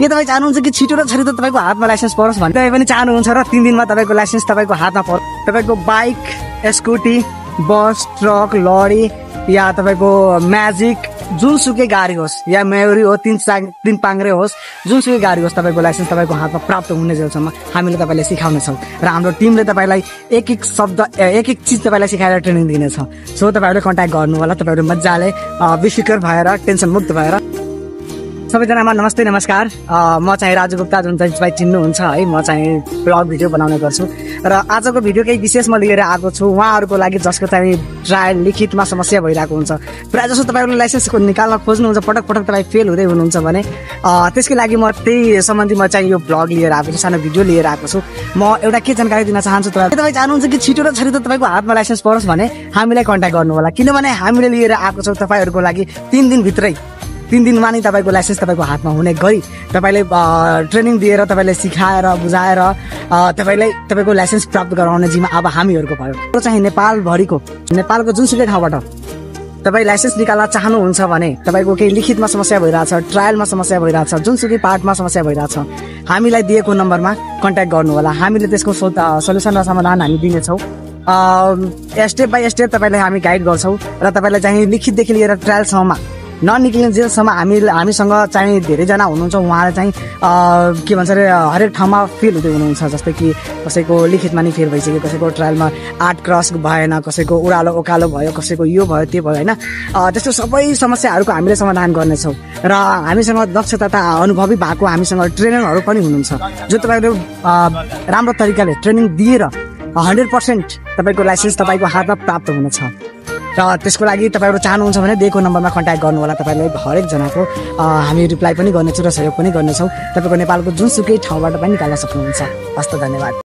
के तपाईँ चाहनुहुन्छ कि छिटो र छिटो तपाईँको हातमा लाइसेन्स परोस् भने तपाईँ पनि चाहनुहुन्छ र 3 दिनमा तपाईँको लाइसेन्स तपाईँको हातमा परोस्। तपाईँको बाइक, स्कुटी, बस, ट्रक, लरी या तपाईँको म्याजिक जुनसुकै गाडी होस् या मेयरी हो, तीन पाङ्ग्रे होस्, जुनसुकै गाडी होस् तपाईँको लाइसेन्स तपाईँको हातमा प्राप्त हुने जेलसम्म हामीले तपाईँलाई सिकाउनेछौँ र हाम्रो टिमले तपाईँलाई एक एक शब्द एक एक चिज तपाईँलाई सिकाएर ट्रेनिङ दिनेछ। सो तपाईँहरूले कन्ट्याक्ट गर्नु होला। तपाईँहरू मजाले बेफिकर भएर टेन्सन मुक्त भएर। सबैजनामा नमस्ते नमस्कार। म चाहिँ राजु गुप्ता, जुन चाहिँ तपाईँ चिन्नुहुन्छ है। म चाहिँ ब्लग भिडियो बनाउने गर्छु र आजको भिडियो केही विशेष म लिएर आएको छु उहाँहरूको लागि जसको चाहिँ ट्रायल लिखितमा समस्या भइरहेको हुन्छ। प्रायः जसो तपाईँहरूले लाइसेन्सको निकाल्न खोज्नुहुन्छ, पटक पटक तपाईँ फेल हुँदै हुनुहुन्छ भने त्यसकै लागि म त्यही सम्बन्धी म चाहिँ यो ब्लग लिएर आएको छु, सानो भिडियो लिएर आएको छु। म एउटा के जानकारी दिन चाहन्छु, तपाईँ चाहनुहुन्छ कि छिटो र छिटो तपाईँको हातमा लाइसेन्स परोस् भने हामीलाई कन्ट्याक्ट गर्नु होला। किनभने हामीले लिएर आएको छौँ तपाईँहरूको लागि 3 दिनभित्रै 3 दिनमा नै तपाईँको लाइसेन्स तपाईँको हातमा हुने गरी तपाईँले ट्रेनिङ दिएर तपाईँले सिकाएर बुझाएर तपाईँको लाइसेन्स प्राप्त गराउने जिम्मा अब हामीहरूको भयो। त्यो चाहिँ नेपालको जुनसुकै ठाउँबाट तपाईँ लाइसेन्स निकाल्न चाहनुहुन्छ भने तपाईँको केही लिखितमा समस्या भइरहेछ, ट्रायलमा समस्या भइरहेछ, जुनसुकै पार्टमा समस्या भइरहेछ, हामीलाई दिएको नम्बरमा कन्ट्याक्ट गर्नु होला। हामीले त्यसको सल्युसन र समाधान हामी दिनेछौँ। स्टेप बाई स्टेप तपाईँलाई हामी गाइड गर्छौँ र तपाईँलाई चाहिँ लिखितदेखि लिएर ट्रायलसम्म ननिक्लिने जेलसम्म हामीसँग चाहिँ धेरैजना हुनुहुन्छ। उहाँले चाहिँ के भन्छ अरे हरेक ठाउँमा फेल हुँदै हुनुहुन्छ। जस्तै कि कसैको लिखितमा नि फेल भइसक्यो, कसैको ट्रायलमा 8 क्रस भएन, कसैको उरालो ओकालो भयो, कसैको यो भयो त्यो भयो होइन। त्यस्तो सबै समस्याहरूको हामीले समाधान गर्नेछौँ र हामीसँग दक्षता तथा अनुभवी भएको हामीसँग ट्रेनरहरू पनि हुनुहुन्छ जो तपाईँले राम्रो तरिकाले ट्रेनिङ दिएर 100% तपाईँको लाइसेन्स तपाईँको हातमा प्राप्त हुनेछ। र त्यसको लागि तपाईँहरू चाहनुहुन्छ भने दिएको नम्बरमा कन्ट्याक्ट गर्नु होला। तपाईँलाई हरेकजनाको हामी रिप्लाई पनि गर्नेछौँ र सहयोग पनि गर्नेछौँ। तपाईँको नेपालको जुनसुकै ठाउँबाट पनि निकाल्न सक्नुहुन्छ। हस्त धन्यवाद।